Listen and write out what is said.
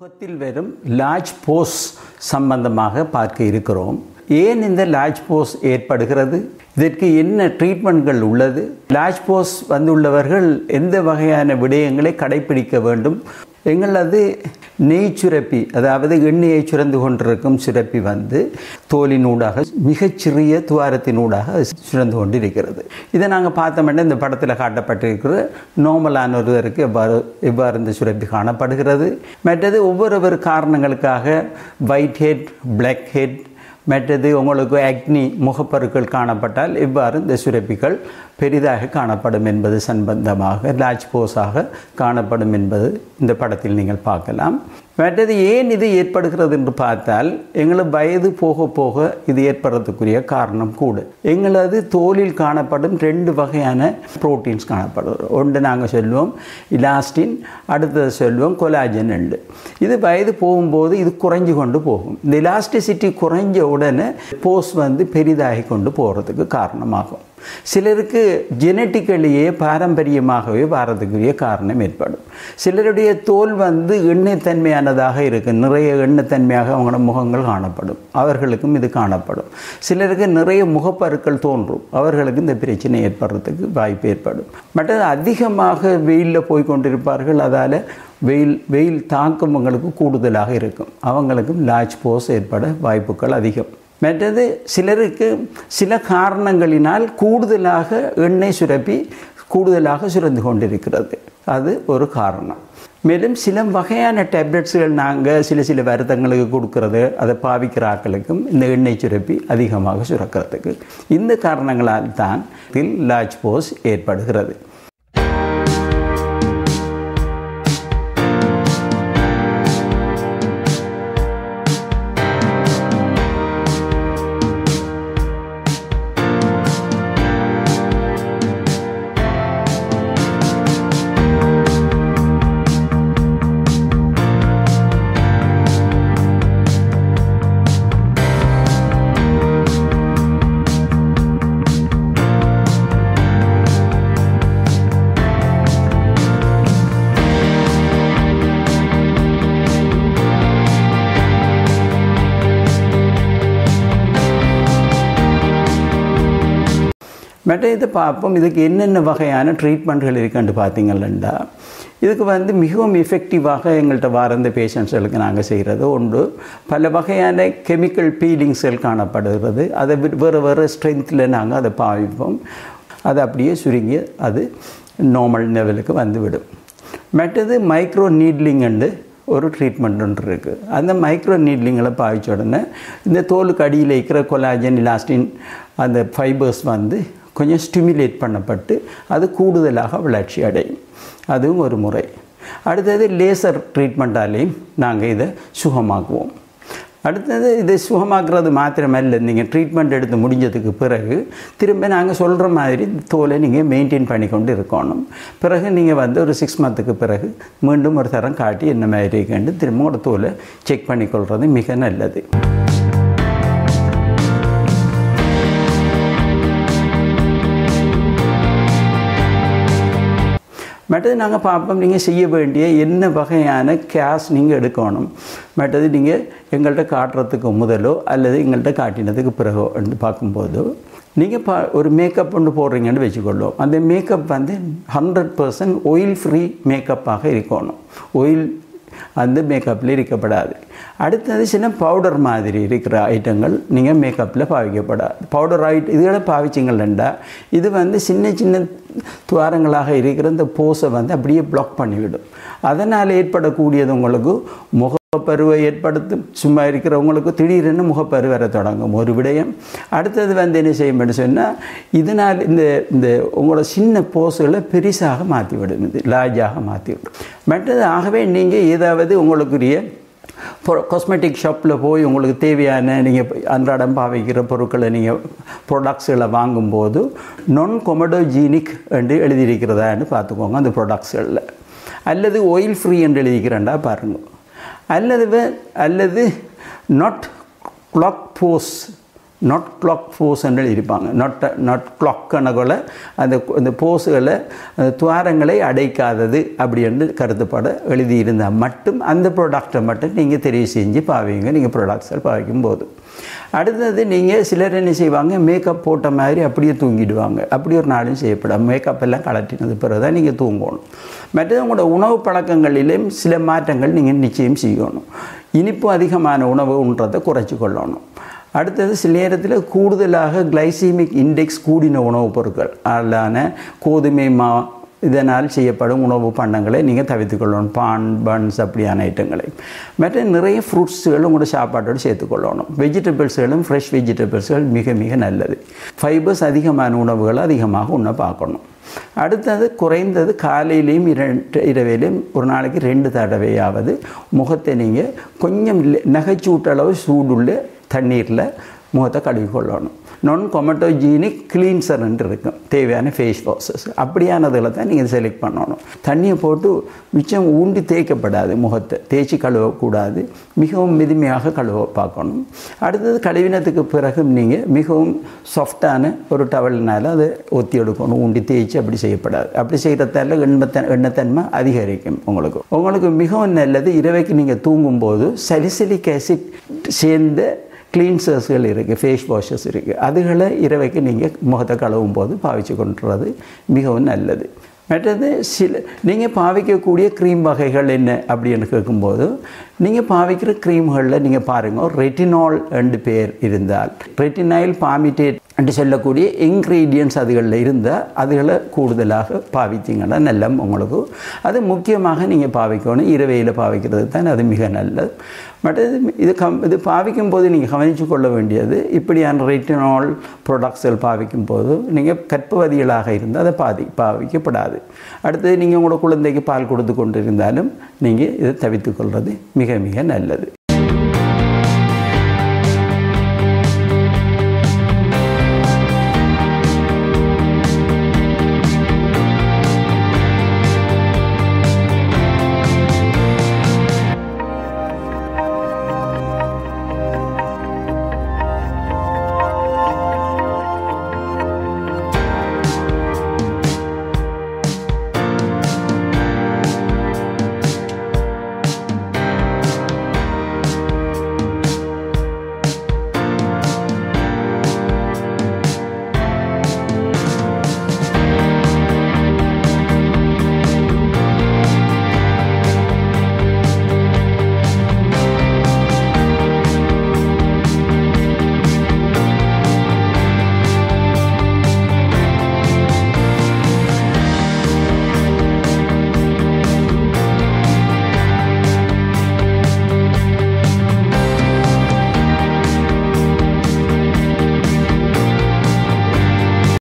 முகத்தில் வரும் லார்ஜ் போஸ் சம்பந்தமாக பார்க்க இருக்கிறோம். ஏன் இந்த லார்ஜ் போஸ் ஏற்படுகிறது? இதற்கு என்ன ட்ரீட்மெண்ட்கள் உள்ளது? லார்ஜ் போஸ் வந்துள்ளவர்கள் எந்த வகையான விடயங்களை கடைபிடிக்க வேண்டும்? எங்களது நெய் சுரப்பி, அதாவது எண்ணெயை சுரந்து கொண்டிருக்கும் சுரப்பி தோலினூடாக மிகச்சிறிய துவாரத்தினூடாக சுரந்து கொண்டு இருக்கிறது. இதை நாங்கள் பார்த்தோம்னா இந்த படத்தில் காட்டப்பட்டிருக்கிற நார்மலான ஒருவருக்கு எவ்வாறு இந்த சுரப்பி காணப்படுகிறது. மற்றது ஒவ்வொரு காரணங்களுக்காக ஒயிட் ஹெட், பிளாக் ஹெட், மற்றது உங்களுக்கு ஆக்னி முகப்பருக்கள் காணப்பட்டால் எவ்வாறு இந்த சுரப்பிகள் பெரிதாக காணப்படும் என்பது சம்பந்தமாக லார்ஜ் போஸாக காணப்படும் என்பது இந்த படத்தில் நீங்கள் பார்க்கலாம். மற்றது ஏன் இது ஏற்படுகிறது என்று பார்த்தால் எங்களது வயது போக போக இது ஏற்படுறதுக்குரிய காரணம் கூட. எங்களது தோலில் காணப்படும் 2 வகையான புரோட்டீன்ஸ் காணப்படுது. ஒன்று நாங்கள் சொல்லுவோம் இலாஸ்டின், அடுத்தது சொல்லுவோம் கொலாஜன். இது வயது போகும்போது இது குறைஞ்சு கொண்டு போகும். இந்த இலாஸ்டிசிட்டி குறைஞ்ச உடனே போஸ் பெரிதாகி கொண்டு போகிறதுக்கு காரணமாகும். சிலருக்கு ஜெனட்டிக்கலியே பாரம்பரியமாகவே வரதுக்குரிய காரணம் ஏற்படும். சிலருடைய தோல் எண்ணெய்த்தன்மையானதாக இருக்குது, நிறைய எண்ணெய்த்தன்மையாக அவங்களோட முகங்கள் காணப்படும், அவர்களுக்கும் இது காணப்படும். சிலருக்கு நிறைய முகப்பருக்கள் தோன்றும், அவர்களுக்கு இந்த பிரச்சனை ஏற்படுறதுக்கு வாய்ப்பு ஏற்படும். மற்றது அதிகமாக வெயிலில் போய் கொண்டிருப்பார்கள், அதால் வெயில் தாக்கம் அவங்களுக்கு கூடுதலாக இருக்கும், அவங்களுக்கும் லார்ஜ் போஸ் ஏற்பட வாய்ப்புகள் அதிகம். மற்றது சிலருக்கு சில காரணங்களினால் கூடுதலாக எண்ணெய் சுரப்பி கூடுதலாக சுரந்து கொண்டிருக்கிறது, அது ஒரு காரணம். மேலும் சில வகையான டேப்லெட்ஸ்கள் நாங்கள் சில வருத்தங்களுக்கு கொடுக்கறது, அதை பாவிக்கிற ஆட்களுக்கும் இந்த எண்ணெய் சுரப்பி அதிகமாக சுரக்கிறதுக்கு இந்த காரணங்களால் தான் இதில் லார்ஜ் போஸ் ஏற்படுகிறது. மற்ற இதை பார்ப்போம், இதுக்கு என்னென்ன வகையான ட்ரீட்மெண்ட்கள் இருக்குன்னு பார்த்தீங்கன்னா, இதுக்கு மிகவும் எஃபெக்டிவாக எங்கள்கிட்ட வர இந்த பேஷண்ட்ஸ்களுக்கு நாங்கள் செய்கிறது ஒன்று, பல வகையான கெமிக்கல் பீலிங்ஸ்கள் காணப்படுகிறது. அதை வேறு ஸ்ட்ரென்த்தில் நாங்கள் அதை பாவிப்போம், அதை அப்படியே சுருங்கி அது நார்மல் லெவலுக்கு வந்துவிடும். மற்றது மைக்ரோ நீட்லிங் ஒரு ட்ரீட்மெண்ட் ஒன்று இருக்குது. அந்த மைக்ரோ நீட்லிங்களை பாவிச்ச உடனே இந்த தோலுக்கு அடியில் இருக்கிற கொலாஜன், இலாஸ்டின் அந்த ஃபைபர்ஸ் கொஞ்சம் ஸ்டிமுலேட் பண்ணப்பட்டு அது கூடுதலாக வளர்ச்சி அடையும், அதுவும் ஒரு முறை. அடுத்தது லேசர் ட்ரீட்மெண்ட்டாலேயும் நாங்கள் இதை சுகமாக்குவோம். அடுத்தது இதை சுகமாக்குறது மாத்திரமல்ல, நீங்கள் ட்ரீட்மெண்ட் எடுத்து முடிஞ்சதுக்கு பிறகு திரும்ப நாங்கள் சொல்கிற மாதிரி தோலை நீங்கள் மெயின்டைன் பண்ணி கொண்டு இருக்கணும். பிறகு நீங்கள் ஒரு 6 மந்த்துக்கு பிறகு மீண்டும் ஒரு தரம் காட்டி என்ன மாதிரி இருக்குன்னு திரும்ப ஒரு தோலை செக் பண்ணிக்கொள்வது மிக நல்லது. மற்றது நாங்கள் பார்ப்போம், நீங்கள் செய்ய வேண்டிய என்ன வகையான கேஸ் நீங்கள் எடுக்கணும். மற்றது நீங்கள் எங்கள்கிட்ட காட்டுறதுக்கு முதலோ அல்லது எங்கள்கிட்ட காட்டினதுக்கு பிறகோ பார்க்கும்போதோ நீங்கள் ஒரு மேக்கப் ஒன்று போடுறீங்கன்னு வச்சுக்கொள்ளும். அந்த மேக்கப் 100% ஆயில் ஃப்ரீ மேக்கப்பாக இருக்கணும், ஆயில் அந்த மேக்கப்பில் இருக்கப்படாது. அடுத்தது சில பவுடர் மாதிரி இருக்கிற ஐட்டங்கள் நீங்கள் மேக்கப்பில் பாவிக்கப்படாது. பவுடர் இதுகளை பாவிச்சிங்கன்னா இது சின்ன துவாரங்களாக இருக்கிற இந்த போஸை அப்படியே பிளாக் பண்ணிவிடும். அதனால் ஏற்படக்கூடியது உங்களுக்கு முகப்பருவை ஏற்படுத்தும். சும்மா இருக்கிறவங்களுக்கு திடீரென்னு முகப்பரு வர தொடங்கும் ஒரு விடயம். அடுத்தது என்ன செய்யும்னு சொன்னால் இதனால் இந்த உங்களோட சின்ன போஸுகளை பெருசாக மாற்றிவிடும், இது லார்ஜாக மாற்றிவிடும். மற்றது ஆகவே நீங்கள் ஏதாவது உங்களுக்குரிய காஸ்மெட்டிக் ஷாப்பில் போய் உங்களுக்கு தேவையான நீங்கள் அன்றாடம் பாவிக்கிற பொருட்களை நீங்கள் ப்ராடக்ட்ஸுகளை வாங்கும்போது நான் கொமடோஜீனிக் என்று எழுதியிருக்கிறதான்னு பார்த்துக்கோங்க அந்த ப்ராடக்ட்ஸ்களில். அல்லது ஆயில் ஃப்ரீ என்று எழுதிக்கிறேன்டா பாருங்கள். அல்லது நாட் கிளாக் போஸ் நாட் கிளாக் போஸ்ன்னு இருப்பாங்க. நாட் கிளாக் கணக்கில் அந்த போஸுகளை துவாரங்களை அடைக்காதது அப்படி என்று கருத்துப்பட எழுதியிருந்தால் மட்டும் அந்த ப்ராடக்டை மட்டும் நீங்கள் தெரிவு செஞ்சு பாவீங்க நீங்கள் ப்ராடக்ட்ஸை பாவிக்கும் போது. அடுத்தது நீங்கள் சிலர் என்ன செய்வாங்க, மேக்கப் போட்ட மாதிரி அப்படியே தூங்கிடுவாங்க. அப்படி ஒரு நாளும் செய்யப்படாது. மேக்கப் எல்லாம் கலட்டினது பிறகு தான் நீங்கள் தூங்கணும். மற்றது உங்களோட உணவு பழக்கங்களிலும் சில மாற்றங்கள் நீங்கள் நிச்சயம் செய்யணும். இனிப்பு அதிகமான உணவு உண்றதை குறைச்சி கொள்ளணும். அடுத்தது சில நேரத்தில் கூடுதலாக கிளைசீமிக் இண்டெக்ஸ் கூடின உணவுப் பொருட்கள் அதான கோதுமை இதனால் செய்யப்படும் உணவு பண்டங்களை நீங்கள் தவிர்த்துக்கொள்ளணும். பான் பன்ஸ் அப்படியான ஐட்டங்களை. மற்ற நிறைய ஃப்ரூட்ஸுகளும் உங்களோட சாப்பாட்டோடு சேர்த்துக்கொள்ளணும். வெஜிடபிள்ஸ்களும் ஃப்ரெஷ் வெஜிடபிள்ஸ்கள் மிக மிக நல்லது. ஃபைபர்ஸ் அதிகமான உணவுகளை அதிகமாக உண்ண பார்க்கணும். அடுத்தது குறைந்தது காலையிலையும் இரவிலையும் ஒரு நாளைக்கு 2 தடவையாவது முகத்தை நீங்கள் கொஞ்சம் நகைச்சூட்டளவு சூடுள்ள தண்ணீரில் முகத்தை கழுவி கொள்ளணும். நான் கொமட்டோஜீனிக் கிளீன்சர்ன்ட்டு இருக்கும் தேவையான ஃபேஸ் வாஷஸ். அப்படியானதில் தான் நீங்கள் செலக்ட் பண்ணணும். தண்ணியை போட்டு மிச்சம் ஊண்டி தேய்க்கப்படாது. முகத்தை தேய்ச்சி கழுவக்கூடாது. மிகவும் மெதுமையாக கழுவ பார்க்கணும். அடுத்தது கழுவினத்துக்கு பிறகு நீங்கள் மிகவும் சாஃப்டான ஒரு டவல்னால் அதை ஒத்தி எடுக்கணும். ஊண்டி தேய்ச்சி அப்படி செய்யப்படாது. அப்படி செய்கிறதால எண்ணத்தன்மை அதிகரிக்கும். உங்களுக்கு மிகவும் நல்லது. இரவைக்கு நீங்கள் தூங்கும்போது சலிசிலிக் ஆசிட் சேர்ந்த கிளீன்சர்ஸ்கள் இருக்குது, ஃபேஸ் வாஷஸ் இருக்குது. அதுகளை இரவைக்கு நீங்கள் முகத்தை கழுவும் போது பாவிச்சு கொண்டுறது மிகவும் நல்லது. மற்றது நீங்கள் பாவிக்கக்கூடிய க்ரீம் வகைகள் என்ன அப்படின்னு கேட்கும்போது நீங்கள் பாவிக்கிற க்ரீம்களில் நீங்கள் பாருங்கள், ரெட்டினால் என்று பேர் இருந்தால் ரெட்டினைல் பாமிட்டேட் என்று சொல்லக்கூடிய இன்க்ரீடியன்ட்ஸ் அதுகளில் இருந்தால் அதுகளை கூடுதலாக பாவிச்சிங்கன்னா நல்ல உங்களுக்கு. அது முக்கியமாக நீங்கள் பாவிக்கணும். இரவையில் பாவிக்கிறது தான் அது மிக நல்லது. மற்றது இது பாவிக்கும் போது நீங்கள் கவனித்து கொள்ள வேண்டியது, இப்படியான ரெட்டினால் ப்ராடக்ட்ஸ்கள் பாவிக்கும் போது நீங்கள் கர்ப்பவதிகளாக இருந்தால் அதை பாவிக்கப்படாது. அடுத்தது நீங்கள் உங்களோட குழந்தைக்கு பால் கொடுத்து கொண்டு இருந்தாலும் நீங்கள் இதை தவிர்த்து கொள்வது மிக மிக நல்லது.